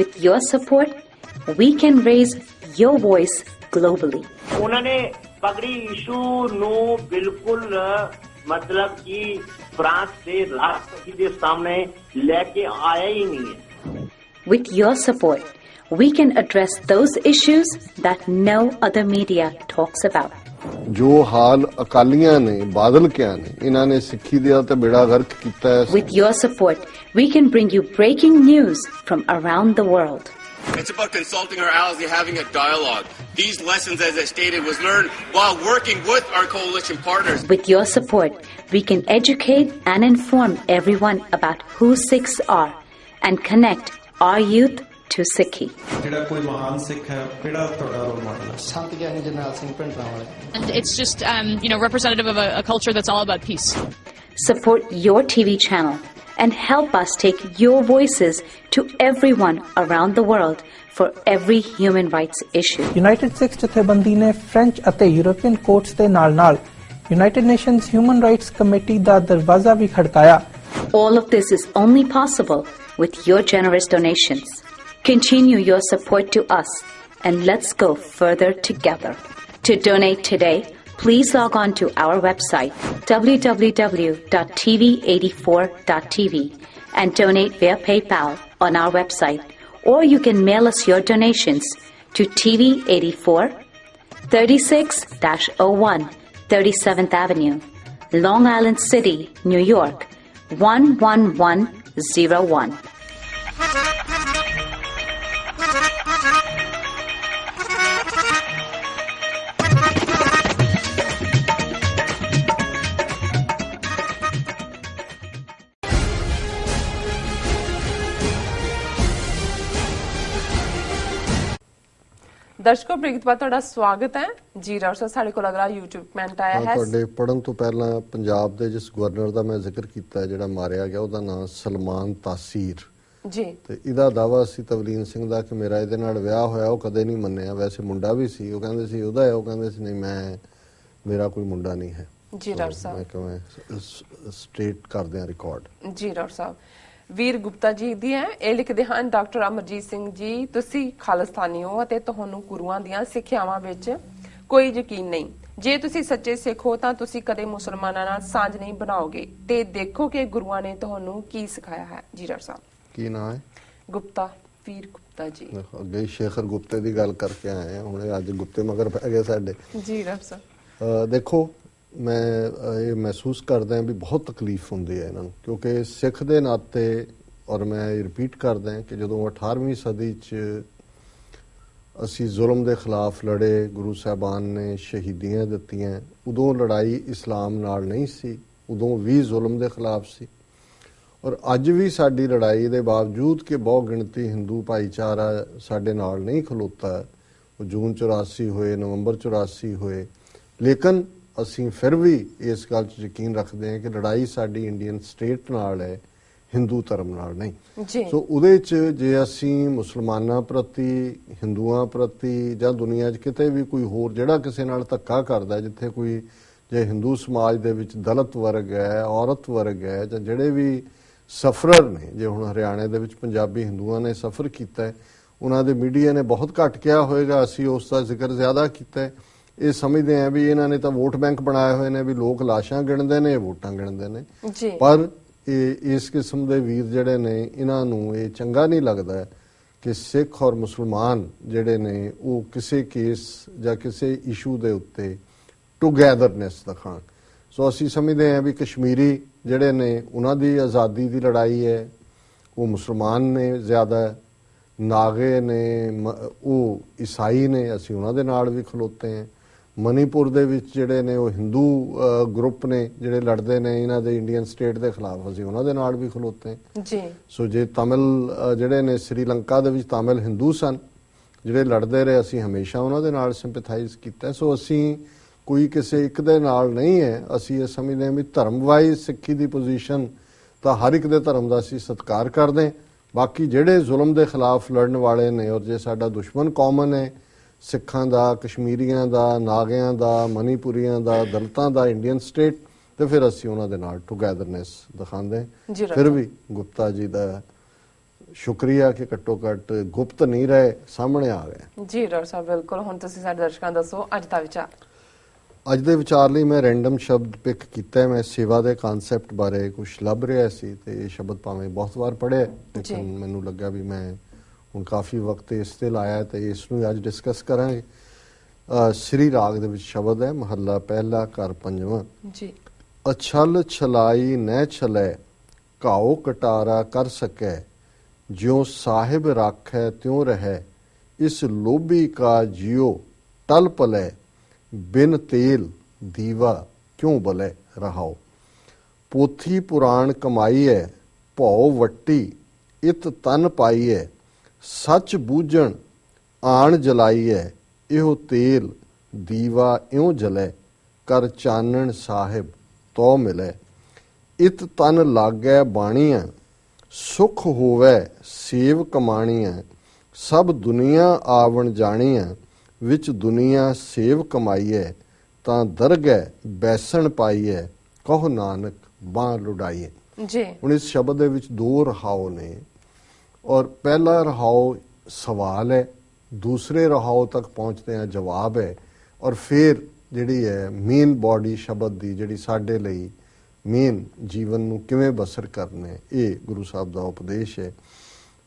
With your support, we can raise your voice globally. उन्होंने पगड़ी issue no बिल्कुल मतलब कि फ्रांस के राष्ट्रपति के सामने लेके आया ही नहीं है. With your support, we can address those issues that no other media talks about. जो हाल अकालियां ने बादल क्या ने इन्हां ने सिੱਖੀ ਦਾ ਤੇ ਬੇੜਾ ਗਰਕ ਕੀਤਾ ਹੈ. With your support, we can bring you breaking news from around the world. It's about consulting our allies and having a dialogue. These lessons, as I stated, was learned while working with our coalition partners. With your support, we can educate and inform everyone about who Sikhs are and connect our youth to Sikhi. And it's just, representative of a culture that's all about peace. Support your TV channel and help us take your voices to everyone around the world for every human rights issue. United Sikhs ਜਥੇਬੰਦੀ ਨੇ French ਅਤੇ European courts ਦੇ ਨਾਲ-ਨਾਲ United Nations Human Rights Committee ਦਾ ਦਰਵਾਜ਼ਾ ਵੀ ਖੜਕਾਇਆ. All of this is only possible with your generous donations. Continue your support to us and let's go further together. To donate today, please log on to our website www.tv84.tv and donate via PayPal on our website, or you can mail us your donations to TV84 36-01 37th Avenue, Long Island City, New York 11101. ਦਰਸ਼ਕੋ ਪ੍ਰੀਤਪਾ ਤੁਹਾਡਾ ਸਵਾਗਤ ਹੈ ਜੀ ਰਾਉਸਾ ਸਾਡੇ ਕੋਲ ਅਗਲਾ YouTube comment ਆਇਆ ਹੈ. ਤੁਹਾਡੇ ਪੜਨ ਤੋਂ ਪਹਿਲਾਂ ਪੰਜਾਬ ਦੇ ਜਿਸ ਗਵਰਨਰ ਦਾ ਮੈਂ ਜ਼ਿਕਰ ਕੀਤਾ ਜਿਹੜਾ ਮਾਰਿਆ ਗਿਆ ਉਹਦਾ ਨਾਮ ਸਲਮਾਨ ਤਾਸੀਰ ਜੀ ਤੇ ਇਹਦਾ ਦਾਵਾ ਸੀ ਤਵਲੀਨ ਸਿੰਘ ਦਾ ਕਿ ਮੇਰਾ ਇਹਦੇ ਨਾਲ ਵਿਆਹ ਹੋਇਆ ਉਹ ਕਦੇ ਨਹੀਂ ਮੰਨਿਆ. ਵੈਸੇ ਮੁੰਡਾ ਵੀ ਸੀ, ਉਹ ਕਹਿੰਦੇ ਸੀ ਉਹਦਾ ਹੈ, ਉਹ ਕਹਿੰਦੇ ਸੀ ਨਹੀਂ ਮੇਰਾ ਕੋਈ ਮੁੰਡਾ ਨਹੀਂ ਹੈ. ਜੀ ਡਾਕਟਰ ਸਾਹਿਬ ਮੈਂ ਕਿਵੇਂ ਸਟੇਟ ਕਰਦੇ ਆ ਰਿਕਾਰਡ. ਜੀ ਡਾਕਟਰ ਸਾਹਿਬ ਵੀਰ ਗੁਪਤਾ ਜੀ ਦੀ ਹੈ ਇਹ ਲਿਖਦੇ ਹਨ ਡਾਕਟਰ ਅਮਰਜੀਤ ਸਿੰਘ ਜੀ ਤੁਸੀਂ ਖਾਲਿਸਤਾਨੀ ਹੋ ਅਤੇ ਤੁਹਾਨੂੰ ਗੁਰੂਆਂ ਦੀਆਂ ਸਿੱਖਿਆਵਾਂ ਵਿੱਚ ਕੋਈ ਯਕੀਨ ਨਹੀਂ. ਜੇ ਤੁਸੀਂ ਸੱਚੇ ਸਿੱਖ ਹੋ ਤਾਂ ਤੁਸੀਂ ਕਦੇ ਮੁਸਲਮਾਨਾਂ ਨਾਲ ਸਾਂਝ ਨਹੀਂ ਬਣਾਓਗੇ ਤੇ ਦੇਖੋ ਕਿ ਗੁਰੂਆਂ ਨੇ ਤੁਹਾਨੂੰ ਕੀ ਸਿਖਾਇਆ ਹੈ. ਜੀ ਡਾਕਟਰ ਸਾਹਿਬ ਕੀ ਨਾਮ ਹੈ? ਗੁਪਤਾ, ਵੀਰ ਗੁਪਤਾ ਜੀ. ਅੱਗੇ ਸ਼ੇਖਰ ਗੁਪਤੇ ਦੀ ਗੱਲ ਕਰਕੇ ਆਏ ਆ, ਹੁਣ ਅੱਜ ਗੁਪਤੇ ਮਗਰ ਪੈ ਗਏ ਸਾਡੇ. ਜੀ ਡਾਕਟਰ ਸਾਹਿਬ ਦੇਖੋ ਮੈਂ ਇਹ ਮਹਿਸੂਸ ਕਰਦਾ ਵੀ ਬਹੁਤ ਤਕਲੀਫ ਹੁੰਦੀ ਹੈ ਇਹਨਾਂ ਨੂੰ, ਕਿਉਂਕਿ ਸਿੱਖ ਦੇ ਨਾਤੇ ਔਰ ਮੈਂ ਰਿਪੀਟ ਕਰਦਾ ਕਿ ਜਦੋਂ 18ਵੀਂ ਸਦੀ 'ਚ ਅਸੀਂ ਜ਼ੁਲਮ ਦੇ ਖਿਲਾਫ ਲੜੇ, ਗੁਰੂ ਸਾਹਿਬਾਨ ਨੇ ਸ਼ਹੀਦੀਆਂ ਦਿੱਤੀਆਂ, ਉਦੋਂ ਲੜਾਈ ਇਸਲਾਮ ਨਾਲ ਨਹੀਂ ਸੀ, ਉਦੋਂ ਵੀ ਜ਼ੁਲਮ ਦੇ ਖਿਲਾਫ ਸੀ. ਔਰ ਅੱਜ ਵੀ ਸਾਡੀ ਲੜਾਈ ਦੇ ਬਾਵਜੂਦ ਕਿ ਬਹੁਤ ਗਿਣਤੀ ਹਿੰਦੂ ਭਾਈਚਾਰਾ ਸਾਡੇ ਨਾਲ ਨਹੀਂ ਖਲੋਤਾ, ਉਹ ਜੂਨ 84 ਹੋਏ, ਨਵੰਬਰ 84 ਹੋਏ, ਲੇਕਿਨ ਅਸੀਂ ਫਿਰ ਵੀ ਇਸ ਗੱਲ 'ਚ ਯਕੀਨ ਰੱਖਦੇ ਹਾਂ ਕਿ ਲੜਾਈ ਸਾਡੀ ਇੰਡੀਅਨ ਸਟੇਟ ਨਾਲ ਹੈ, ਹਿੰਦੂ ਧਰਮ ਨਾਲ ਨਹੀਂ. ਸੋ ਉਹਦੇ 'ਚ ਜੇ ਅਸੀਂ ਮੁਸਲਮਾਨਾਂ ਪ੍ਰਤੀ, ਹਿੰਦੂਆਂ ਪ੍ਰਤੀ ਜਾਂ ਦੁਨੀਆ 'ਚ ਕਿਤੇ ਵੀ ਕੋਈ ਹੋਰ ਜਿਹੜਾ ਕਿਸੇ ਨਾਲ ਧੱਕਾ ਕਰਦਾ, ਜਿੱਥੇ ਕੋਈ ਜੇ ਹਿੰਦੂ ਸਮਾਜ ਦੇ ਵਿੱਚ ਦਲਿਤ ਵਰਗ ਹੈ, ਔਰਤ ਵਰਗ ਹੈ, ਜਾਂ ਜਿਹੜੇ ਵੀ ਸਫਰਰ ਨੇ, ਜੇ ਹੁਣ ਹਰਿਆਣੇ ਦੇ ਵਿੱਚ ਪੰਜਾਬੀ ਹਿੰਦੂਆਂ ਨੇ ਸਫਰ ਕੀਤਾ ਹੈ, ਉਹਨਾਂ ਦੇ ਮੀਡੀਆ ਨੇ ਬਹੁਤ ਘੱਟ ਕਿਹਾ ਹੋਏਗਾ, ਅਸੀਂ ਉਸ ਦਾ ਜ਼ਿਕਰ ਜ਼ਿਆਦਾ ਕੀਤਾ ਹੈ. ਇਹ ਸਮਝਦੇ ਆ ਵੀ ਇਹਨਾਂ ਨੇ ਤਾਂ ਵੋਟ ਬੈਂਕ ਬਣਾਏ ਹੋਏ ਨੇ, ਵੀ ਲੋਕ ਲਾਸ਼ਾਂ ਗਿਣਦੇ ਨੇ, ਵੋਟਾਂ ਗਿਣਦੇ ਨੇ. ਪਰ ਇਹ ਇਸ ਕਿਸਮ ਦੇ ਵੀਰ ਜਿਹੜੇ ਨੇ ਇਹਨਾਂ ਨੂੰ ਇਹ ਚੰਗਾ ਨਹੀਂ ਲੱਗਦਾ ਕਿ ਸਿੱਖ ਔਰ ਮੁਸਲਮਾਨ ਜਿਹੜੇ ਨੇ ਉਹ ਕਿਸੇ ਕੇਸ ਜਾਂ ਕਿਸੇ ਇਸ਼ੂ ਦੇ ਉੱਤੇ ਟੂਗੈਦਰਨੈਸ ਦਿਖਾਣ. ਸੋ ਅਸੀਂ ਸਮਝਦੇ ਹਾਂ ਵੀ ਕਸ਼ਮੀਰੀ ਜਿਹੜੇ ਨੇ ਉਹਨਾਂ ਦੀ ਆਜ਼ਾਦੀ ਦੀ ਲੜਾਈ ਹੈ, ਉਹ ਮੁਸਲਮਾਨ ਨੇ ਜ਼ਿਆਦਾ, ਨਾਗੇ ਨੇ ਉਹ ਈਸਾਈ ਨੇ, ਅਸੀਂ ਉਹਨਾਂ ਦੇ ਨਾਲ ਵੀ ਖਲੋਤੇ ਹਾਂ. ਮਨੀਪੁਰ ਦੇ ਵਿੱਚ ਜਿਹੜੇ ਨੇ ਉਹ ਹਿੰਦੂ ਗਰੁੱਪ ਨੇ ਜਿਹੜੇ ਲੜਦੇ ਨੇ ਇਹਨਾਂ ਦੇ ਇੰਡੀਅਨ ਸਟੇਟ ਦੇ ਖਿਲਾਫ, ਅਸੀਂ ਉਹਨਾਂ ਦੇ ਨਾਲ ਵੀ ਖਲੋਤੇ ਜੀ. ਸੋ ਜੇ ਤਮਿਲ ਜਿਹੜੇ ਨੇ ਸ੍ਰੀਲੰਕਾ ਦੇ ਵਿੱਚ ਤਮਿਲ ਹਿੰਦੂ ਸਨ ਜਿਹੜੇ ਲੜਦੇ ਰਹੇ, ਅਸੀਂ ਹਮੇਸ਼ਾ ਉਹਨਾਂ ਦੇ ਨਾਲ ਸਿੰਪੈਥਾਈਜ਼ ਕੀਤਾ. ਸੋ ਅਸੀਂ ਕੋਈ ਕਿਸੇ ਇੱਕ ਦੇ ਨਾਲ ਨਹੀਂ ਹੈ. ਅਸੀਂ ਇਹ ਸਮਝਦੇ ਹਾਂ ਵੀ ਧਰਮ ਵਾਈਜ਼ ਸਿੱਖੀ ਦੀ ਪੋਜੀਸ਼ਨ ਤਾਂ ਹਰ ਇੱਕ ਦੇ ਧਰਮ ਦਾ ਅਸੀਂ ਸਤਿਕਾਰ ਕਰਦੇ ਹਾਂ. ਬਾਕੀ ਜਿਹੜੇ ਜ਼ੁਲਮ ਦੇ ਖਿਲਾਫ ਲੜਨ ਵਾਲੇ ਨੇ ਔਰ ਜੇ ਸਾਡਾ ਦੁਸ਼ਮਣ ਕਾਮਨ ਹੈ ਸਿੱਖਾਂ ਦਾ, ਕਸ਼ਮੀਰੀਆਂ ਦਾ, ਨਾਗਿਆਂ ਦਾ, ਮਨੀਪੁਰੀਆਂ ਦਾ, ਦਲਿਤਾਂ ਦਾ, ਇੰਡੀਅਨ ਸਟੇਟ, ਤੇ ਫਿਰ ਅਸੀਂ ਉਹਨਾਂ ਦੇ ਨਾਲ ਟੂਗੈਦਰਨੈਸ ਦਿਖਾਉਂਦੇ. ਫਿਰ ਵੀ ਗੁਪਤਾ ਜੀ ਦਾ ਸ਼ੁਕਰੀਆ ਕਿ ਘੱਟੋ ਘੱਟ ਗੁਪਤ ਨਹੀਂ ਰਹੇ, ਸਾਹਮਣੇ ਆ ਗਏ। ਜੀ ਡਾਕਟਰ ਸਾਹਿਬ, ਬਿਲਕੁਲ। ਹੁਣ ਤੁਸੀਂ ਸਾਡੇ ਦਰਸ਼ਕਾਂ ਨੂੰ ਦੱਸੋ ਅੱਜ ਦਾ ਵਿਚਾਰ। ਅੱਜ ਦੇ ਵਿਚਾਰ ਲਈ ਮੈਂ ਰੈਂਡਮ ਸ਼ਬਦ ਪਿਕ ਕੀਤਾ। ਮੈਂ ਸੇਵਾ ਦੇ ਕਨਸੈਪਟ ਬਾਰੇ ਕੁਝ ਲੱਭ ਰਿਹਾ ਸੀ ਤੇ ਇਹ ਸ਼ਬਦ ਭਾਵੇਂ ਬਹੁਤ ਵਾਰ ਪੜ੍ਹਿਆ, ਲੇਕਿਨ ਮੈਨੂੰ ਲੱਗਾ ਵੀ ਮੈਂ ਹੁਣ ਕਾਫੀ ਵਕਤ ਇਸ ਤੇ ਲਾਇਆ ਤੇ ਇਸ ਨੂੰ ਅੱਜ ਡਿਸਕਸ ਕਰਾਂਗੇ। ਸ੍ਰੀ ਰਾਗ ਦੇ ਵਿੱਚ ਸ਼ਬਦ ਹੈ, ਮਹੱਲਾ ਪਹਿਲਾ, ਘਰ ਪੰਜਵਾਂ। ਜੀ। ਅਛਲ ਛਲਾਈ ਨਹਿ ਛਲੈ, ਘਾਉ ਕਟਾਰਾ ਕਰ ਸਕੈ, ਜਿਉ ਸਾਹਿਬ ਰਾਖੈ ਤਿਉ ਰਹੈ, ਇਸ ਲੋਭੀ ਕਾ ਜਿਉ ਟਲ ਪਲੈ, ਬਿਨ ਤੇਲ ਦੀਵਾ ਕਿਉਂ ਬਲੈ। ਰਹਾਓ। ਪੋਥੀ ਪੁਰਾਣ ਕਮਾਈਐ, ਭਉ ਵੱਟੀ ਇਤ ਤਨ ਪਾਈਐ, ਸੱਚ ਬੂਝਣ ਆਣ ਜਲਾਈਐ, ਇਹੋ ਤੇਲ ਦੀਵਾ ਇਉਂ ਜਲੈ, ਕਰ ਚਾਨਣ ਸਾਹਿਬ ਤੋ ਮਿਲੈ। ਇਤ ਤਨ ਲਾਗੈ ਬਾਣੀਆਂ, ਸੁਖ ਹੋਵੈ ਸੇਵ ਕਮਾਣੀਆਂ, ਸਭ ਦੁਨੀਆ ਆਵਣ ਜਾਣੀਆਂ, ਵਿੱਚ ਦੁਨੀਆ ਸੇਵ ਕਮਾਈਐ, ਤਾਂ ਦਰਗਹਿ ਬੈਸਣ ਪਾਈਐ, ਕਹੋ ਨਾਨਕ ਬਾਂਹ ਲੁਡਾਈਐ। ਜੀ। ਹੁਣ ਇਸ ਸ਼ਬਦ ਦੇ ਵਿੱਚ ਦੋ ਰਹਾਓ ਨੇ, ਔਰ ਪਹਿਲਾ ਰਹਾਓ ਸਵਾਲ ਹੈ, ਦੂਸਰੇ ਰਹਾਓ ਤੱਕ ਪਹੁੰਚਦੇ ਆ ਜਵਾਬ ਹੈ, ਔਰ ਫਿਰ ਜਿਹੜੀ ਹੈ ਮੇਨ ਬੋਡੀ ਸ਼ਬਦ ਦੀ, ਜਿਹੜੀ ਸਾਡੇ ਲਈ ਮੇਨ ਜੀਵਨ ਨੂੰ ਕਿਵੇਂ ਬਸਰ ਕਰਨਾ ਹੈ, ਇਹ ਗੁਰੂ ਸਾਹਿਬ ਦਾ ਉਪਦੇਸ਼ ਹੈ।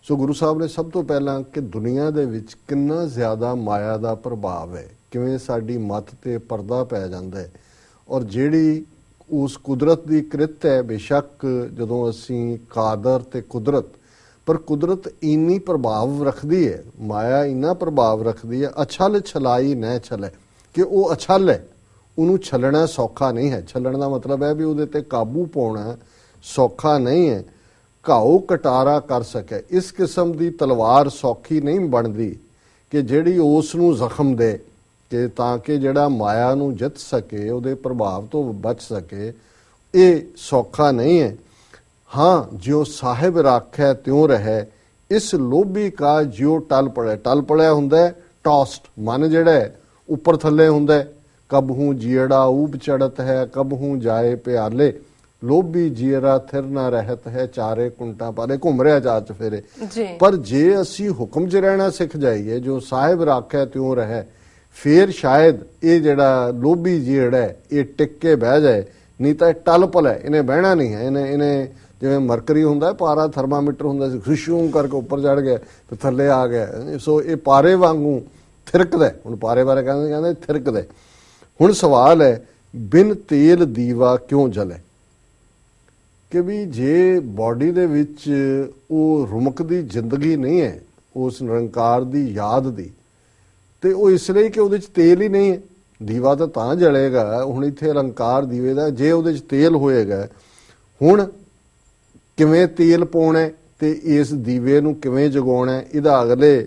ਸੋ ਗੁਰੂ ਸਾਹਿਬ ਨੇ ਸਭ ਤੋਂ ਪਹਿਲਾਂ ਕਿ ਦੁਨੀਆ ਦੇ ਵਿੱਚ ਕਿੰਨਾ ਜ਼ਿਆਦਾ ਮਾਇਆ ਦਾ ਪ੍ਰਭਾਵ ਹੈ, ਕਿਵੇਂ ਸਾਡੀ ਮੱਤ ਤੇ ਪਰਦਾ ਪੈ ਜਾਂਦਾ ਹੈ, ਔਰ ਜਿਹੜੀ ਉਸ ਕੁਦਰਤ ਦੀ ਕ੍ਰਿਤ ਹੈ। ਬੇਸ਼ੱਕ ਜਦੋਂ ਅਸੀਂ ਕਾਦਰ ਤੇ ਕੁਦਰਤ, ਪਰ ਕੁਦਰਤ ਇੰਨੀ ਪ੍ਰਭਾਵ ਰੱਖਦੀ ਹੈ, ਮਾਇਆ ਇੰਨਾ ਪ੍ਰਭਾਵ ਰੱਖਦੀ ਹੈ। ਅਛਲ ਛਲਾਈ ਨਹਿ ਛਲੈ, ਕਿ ਉਹ ਅਛਲ ਹੈ, ਉਹਨੂੰ ਛੱਲਣਾ ਸੌਖਾ ਨਹੀਂ ਹੈ। ਛੱਲਣ ਦਾ ਮਤਲਬ ਹੈ ਵੀ ਉਹਦੇ ਤੇ ਕਾਬੂ ਪਾਉਣਾ ਸੌਖਾ ਨਹੀਂ ਹੈ। ਘਾਉ ਕਟਾਰਾ ਕਰ ਸਕੇ, ਇਸ ਕਿਸਮ ਦੀ ਤਲਵਾਰ ਸੌਖੀ ਨਹੀਂ ਬਣਦੀ ਕਿ ਜਿਹੜੀ ਉਸ ਨੂੰ ਜ਼ਖਮ ਦੇ, ਕਿ ਤਾਂ ਕਿ ਜਿਹੜਾ ਮਾਇਆ ਨੂੰ ਜਿੱਤ ਸਕੇ, ਉਹਦੇ ਪ੍ਰਭਾਵ ਤੋਂ ਬਚ ਸਕੇ, ਇਹ ਸੌਖਾ ਨਹੀਂ ਹੈ। ਹਾਂ, ਜਿਉ ਸਾਹਿਬ ਰਾਖੈ ਤਿਉ ਰਹੈ, ਇਸ ਲੋਭੀ ਕਾ ਜਿਉ ਟਲ ਪੜਿਆ। ਟਲ ਪੜਿਆ ਹੁੰਦਾ ਟੌਸਟ, ਮਨ ਜਿਹੜਾ ਹੈ ਉੱਪਰ ਥੱਲੇ ਹੁੰਦਾ। ਕਬਹੂ ਜੀੜਾ ਊਬ ਚੜਤ ਹੈ, ਕਬਹੂ ਜਾਏ ਪਿਆਲੇ, ਲੋਭੀ ਜੀਰਾ ਥਿਰ ਨਾ ਰਹਿਤ ਹੈ, ਚਾਰੇ ਕੁੰਟਾਂ ਪਾਲੇ, ਘੁੰਮ ਰਿਹਾ ਚਾਰ ਚਫੇਰੇ। ਪਰ ਜੇ ਅਸੀਂ ਹੁਕਮ 'ਚ ਰਹਿਣਾ ਸਿੱਖ ਜਾਈਏ, ਜੋ ਸਾਹਿਬ ਰਾਖੈ ਤਿਉ ਰਹੈ, ਫਿਰ ਸ਼ਾਇਦ ਇਹ ਜਿਹੜਾ ਲੋਭੀ ਜੀੜ ਹੈ ਇਹ ਟਿਕ ਕੇ ਬਹਿ ਜਾਏ, ਨਹੀਂ ਤਾਂ ਇਹ ਟਲ ਪਲ ਹੈ, ਇਹਨੇ ਬਹਿਣਾ ਨਹੀਂ ਹੈ। ਇਹਨੇ ਜਿਵੇਂ ਮਰਕਰੀ ਹੁੰਦਾ, ਪਾਰਾ ਥਰਮਾਮੀਟਰ ਹੁੰਦਾ ਸੀ, ਖੁਸ਼ੂ ਕਰਕੇ ਉੱਪਰ ਚੜ ਗਿਆ ਤੇ ਥੱਲੇ ਆ ਗਿਆ। ਸੋ ਇਹ ਪਾਰੇ ਵਾਂਗੂ ਥਿਰਕਦਾ। ਹੁਣ ਪਾਰੇ ਬਾਰੇ ਕਹਿੰਦੇ ਥਿਰਕਦਾ। ਹੁਣ ਸਵਾਲ ਹੈ, ਬਿਨ ਤੇਲ ਦੀਵਾ ਕਿਉਂ ਜਲੇ, ਕਿ ਵੀ ਜੇ ਬਾਡੀ ਦੇ ਵਿੱਚ ਉਹ ਰੁਮਕਦੀ ਜ਼ਿੰਦਗੀ ਨਹੀਂ ਹੈ ਉਸ ਨਿਰੰਕਾਰ ਦੀ ਯਾਦ ਦੀ, ਤੇ ਉਹ ਇਸ ਲਈ ਕਿ ਉਹਦੇ 'ਚ ਤੇਲ ਹੀ ਨਹੀਂ ਹੈ। ਦੀਵਾ ਤਾਂ ਜਲੇਗਾ। ਹੁਣ ਇੱਥੇ ਅਲੰਕਾਰ ਦੀਵੇ ਦਾ, ਜੇ ਉਹਦੇ 'ਚ ਤੇਲ ਹੋਏਗਾ, ਹੁਣ ਕਿਵੇਂ ਤੇਲ ਪਾਉਣਾ ਤੇ ਇਸ ਦੀਵੇ ਨੂੰ ਕਿਵੇਂ ਜਗਾਉਣਾ, ਇਹਦਾ ਅਗਲੇ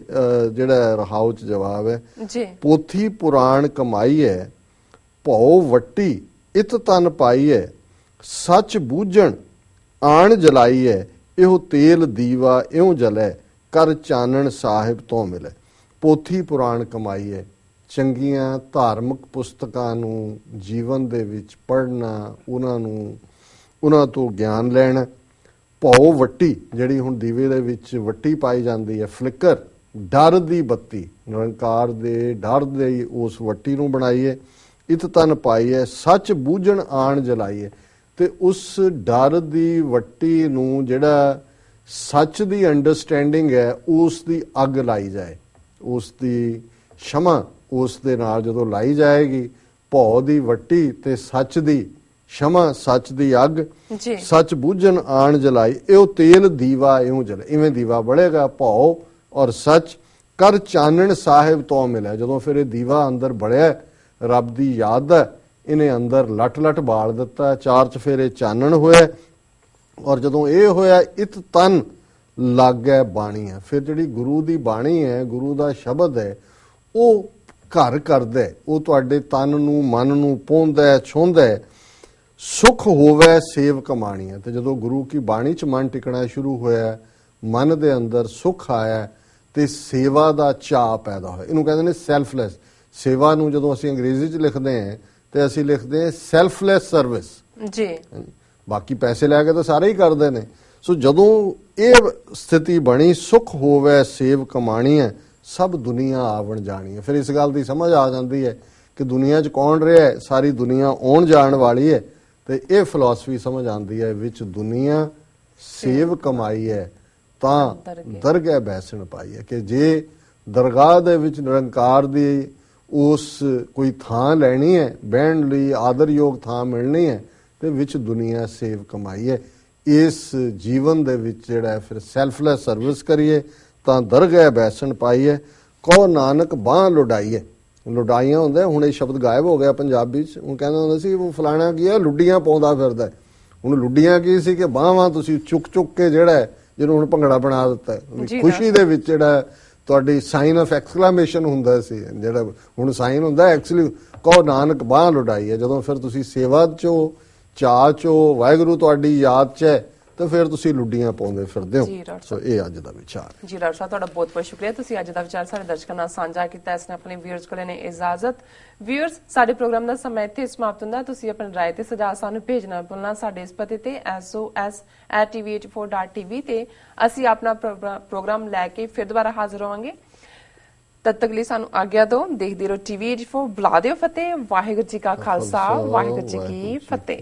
ਜਿਹੜਾ ਰਹਾਉ 'ਚ ਜਵਾਬ ਹੈ। ਪੋਥੀ ਪੁਰਾਣ ਕਮਾਈ ਹੈ, ਭਉ ਵੱਟੀ ਇਤ ਤਨ ਪਾਈ ਹੈ, ਸੱਚ ਬੂਝਣ ਆਣ ਜਲਾਈ ਹੈ, ਇਹੋ ਤੇਲ ਦੀਵਾ ਇਉਂ ਜਲੈ, ਕਰ ਚਾਨਣ ਸਾਹਿਬ ਤੋਂ ਮਿਲੇ। ਪੋਥੀ ਪੁਰਾਣ ਕਮਾਈ ਹੈ, ਚੰਗੀਆਂ ਧਾਰਮਿਕ ਪੁਸਤਕਾਂ ਨੂੰ ਜੀਵਨ ਦੇ ਵਿੱਚ ਪੜ੍ਹਨਾ, ਉਹਨਾਂ ਤੋਂ ਗਿਆਨ ਲੈਣਾ। ਭਉ ਵੱਟੀ, ਜਿਹੜੀ ਹੁਣ ਦੀਵੇ ਦੇ ਵਿੱਚ ਵੱਟੀ ਪਾਈ ਜਾਂਦੀ ਹੈ, ਫਲਿੱਕਰ, ਡਰ ਦੀ ਬੱਤੀ, ਨਿਰੰਕਾਰ ਦੇ ਡਰ ਦੇ ਉਸ ਵੱਟੀ ਨੂੰ ਬਣਾਈਏ। ਇਤ ਤਨ ਪਾਈ ਹੈ, ਸੱਚ ਬੂਝਣ ਆਣ ਜਲਾਈਏ, ਤੇ ਉਸ ਡਰ ਦੀ ਵੱਟੀ ਨੂੰ ਜਿਹੜਾ ਸੱਚ ਦੀ ਅੰਡਰਸਟੈਂਡਿੰਗ ਹੈ ਉਸ ਦੀ ਅੱਗ ਲਾਈ ਜਾਏ, ਉਸ ਦੀ ਸ਼ਮਾ ਉਸ ਦੇ ਨਾਲ ਜਦੋਂ ਲਾਈ ਜਾਏਗੀ, ਭਉ ਦੀ ਵੱਟੀ ਤੇ ਸੱਚ ਦੀ ਸ਼ਮਾ, ਸੱਚ ਦੀ ਅੱਗ, ਸੱਚ ਬੂਝਣ ਆਣ ਜਲਾਈ, ਇਹੋ ਤੇਲ ਦੀਵਾ ਇਉਂ ਜਲੇ। ਇਵੇਂ ਦੀਵਾ ਬੜੇਗਾ ਭਉ ਔਰ ਸੱਚ, ਕਰ ਚਾਨਣ ਸਾਹਿਬ ਤੋਂ ਮਿਲਿਆ। ਜਦੋਂ ਫਿਰ ਇਹ ਦੀਵਾ ਅੰਦਰ ਬੜਿਆ ਰੱਬ ਦੀ ਯਾਦ ਦਾ, ਇਹਨੇ ਅੰਦਰ ਲੱਟ ਲੱਟ ਬਾਲ ਦਿੱਤਾ, ਚਾਰ ਚਫੇਰੇ ਚਾਨਣ ਹੋਇਆ। ਔਰ ਜਦੋਂ ਇਹ ਹੋਇਆ, ਇਤ ਤਨ ਲਾਗੈ ਬਾਣੀ ਹੈ, ਫਿਰ ਜਿਹੜੀ ਗੁਰੂ ਦੀ ਬਾਣੀ ਹੈ, ਗੁਰੂ ਦਾ ਸ਼ਬਦ ਹੈ, ਉਹ ਘਰ ਕਰਦਾ, ਉਹ ਤੁਹਾਡੇ ਤਨ ਨੂੰ ਮਨ ਨੂੰ ਪਹੁੰਚਦਾ ਛੋਂਦਾ। ਸੁਖ ਹੋਵੇ ਸੇਵ ਕਮਾਣੀ ਹੈ, ਤੇ ਜਦੋਂ ਗੁਰੂ ਕੀ ਬਾਣੀ 'ਚ ਮਨ ਟਿਕਣਾ ਸ਼ੁਰੂ ਹੋਇਆ, ਮਨ ਦੇ ਅੰਦਰ ਸੁਖ ਆਇਆ ਤੇ ਸੇਵਾ ਦਾ ਚਾਅ ਪੈਦਾ ਹੋਇਆ। ਇਹਨੂੰ ਕਹਿੰਦੇ ਨੇ ਸੈਲਫਲੈਸ ਸੇਵਾ ਨੂੰ। ਜਦੋਂ ਅਸੀਂ ਅੰਗਰੇਜ਼ੀ 'ਚ ਲਿਖਦੇ ਹਾਂ ਤੇ ਅਸੀਂ ਲਿਖਦੇ ਹਾਂ ਸੈਲਫਲੈਸ ਸਰਵਿਸ। ਜੀ, ਬਾਕੀ ਪੈਸੇ ਲੈ ਕੇ ਤਾਂ ਸਾਰੇ ਹੀ ਕਰਦੇ ਨੇ। ਸੋ ਜਦੋਂ ਇਹ ਸਥਿਤੀ ਬਣੀ, ਸੁਖ ਹੋਵੇ ਸੇਵ ਕਮਾਣੀ ਹੈ, ਸਭ ਦੁਨੀਆ ਆਵਣ ਜਾਣੀ ਹੈ। ਫਿਰ ਇਸ ਗੱਲ ਦੀ ਸਮਝ ਆ ਜਾਂਦੀ ਹੈ ਕਿ ਦੁਨੀਆ 'ਚ ਕੌਣ ਰਿਹਾ ਹੈ, ਸਾਰੀ ਦੁਨੀਆ ਆਉਣ ਜਾਣ ਵਾਲੀ ਹੈ। ਤੇ ਇਹ ਫਿਲਾਸਫੀ ਸਮਝ ਆਉਂਦੀ ਹੈ ਵਿੱਚ ਦੁਨੀਆ ਸੇਵ ਕਮਾਈ ਹੈ ਤਾਂ ਦਰਗਹਿ ਬੈਸਣ ਪਾਈ ਹੈ, ਕਿ ਜੇ ਦਰਗਾਹ ਦੇ ਵਿੱਚ ਨਿਰੰਕਾਰ ਦੀ ਉਸ ਕੋਈ ਥਾਂ ਲੈਣੀ ਹੈ, ਬਹਿਣ ਲਈ ਆਦਰਯੋਗ ਥਾਂ ਮਿਲਣੀ ਹੈ, ਤੇ ਵਿੱਚ ਦੁਨੀਆ ਸੇਵ ਕਮਾਈ ਹੈ। ਇਸ ਜੀਵਨ ਦੇ ਵਿੱਚ ਜਿਹੜਾ ਹੈ ਫਿਰ ਸੈਲਫਲੈਸ ਸਰਵਿਸ ਕਰੀਏ ਤਾਂ ਦਰਗਹਿ ਬੈਸਣ ਪਾਈ ਹੈ। ਕਹੋ ਨਾਨਕ ਬਾਂਹ ਲੁਡਾਈਏ, ਲੁਡਾਈਆਂ ਹੁੰਦਾ, ਹੁਣ ਇਹ ਸ਼ਬਦ ਗਾਇਬ ਹੋ ਗਿਆ ਪੰਜਾਬੀ 'ਚ। ਹੁਣ ਕਹਿੰਦਾ ਹੁੰਦਾ ਸੀ ਉਹ ਫਲਾਣਾ ਕੀ ਹੈ, ਲੁੱਡੀਆਂ ਪਾਉਂਦਾ ਫਿਰਦਾ। ਹੁਣ ਲੁੱਡੀਆਂ ਕੀ ਸੀ ਕਿ ਬਾਹਾਂ ਤੁਸੀਂ ਚੁੱਕ ਚੁੱਕ ਕੇ ਜਿਹੜਾ ਜਿਹਨੂੰ ਹੁਣ ਭੰਗੜਾ ਬਣਾ ਦਿੱਤਾ, ਖੁਸ਼ੀ ਦੇ ਵਿੱਚ ਜਿਹੜਾ ਤੁਹਾਡੀ ਸਾਈਨ ਆਫ ਐਕਸਕਲੇਮੇਸ਼ਨ ਹੁੰਦਾ ਸੀ, ਜਿਹੜਾ ਹੁਣ ਸਾਈਨ ਹੁੰਦਾ ਐਕਚੁਅਲੀ ਕਹੋ ਨਾਨਕ ਬਾਂਹ ਲੁਡਾਈ ਹੈ। ਜਦੋਂ ਫਿਰ ਤੁਸੀਂ ਸੇਵਾ 'ਚੋਂ ਚਾਅ 'ਚੋਂ ਵਾਹਿਗੁਰੂ ਤੁਹਾਡੀ ਯਾਦ 'ਚ ਹੈ ਤਾਂ ਫਿਰ ਤੁਸੀਂ ਲੁੱਡੀਆਂ ਪਾਉਂਦੇ ਫਿਰਦੇ ਹੋ। ਸੋ ਇਹ ਅੱਜ ਦਾ ਵਿਚਾਰ ਜੀ। ਡਾਕਟਰ ਸਾਹਿਬ ਤੁਹਾਡਾ ਬਹੁਤ ਬਹੁਤ ਸ਼ੁਕਰੀਆ, ਤੁਸੀਂ ਅੱਜ ਦਾ ਵਿਚਾਰ ਸਾਡੇ ਦਰਸ਼ਕਾਂ ਨਾਲ ਸਾਂਝਾ ਕੀਤਾ। ਇਸ ਨੇ ਆਪਣੇ ਵਿਊਅਰਸ ਕੋਲ ਨੇ ਇਜਾਜ਼ਤ। ਵਿਊਅਰਸ, ਸਾਡੇ ਪ੍ਰੋਗਰਾਮ ਦਾ ਸਮਾਂ ਇੱਥੇ ਸਮਾਪਤ ਹੁੰਦਾ। ਤੁਸੀਂ ਆਪਣੀ ਰਾਏ ਤੇ ਸੁਝਾਅ ਸਾਨੂੰ ਭੇਜਣਾ ਭੁੱਲਣਾ ਸਾਡੇ ਇਸ ਪਤੇ ਤੇ sos@tv84.tv ਤੇ ਅਸੀਂ ਆਪਣਾ ਪ੍ਰੋਗਰਾਮ ਲੈ ਕੇ ਫਿਰ ਦੁਬਾਰਾ ਹਾਜ਼ਰ ਹੋਵਾਂਗੇ। ਤਦ ਤੱਕ ਲਈ ਸਾਨੂੰ ਆਗਿਆ ਦਿਓ। ਦੇਖਦੇ ਰਹੋ TV84। ਬੁਲਾ ਦਿਓ ਫਤਿਹ। ਵਾਹਿਗੁਰੂ ਜੀ ਕਾ ਖਾਲਸਾ, ਵਾਹਿਗੁਰੂ ਜੀ ਕੀ ਫਤਿਹ।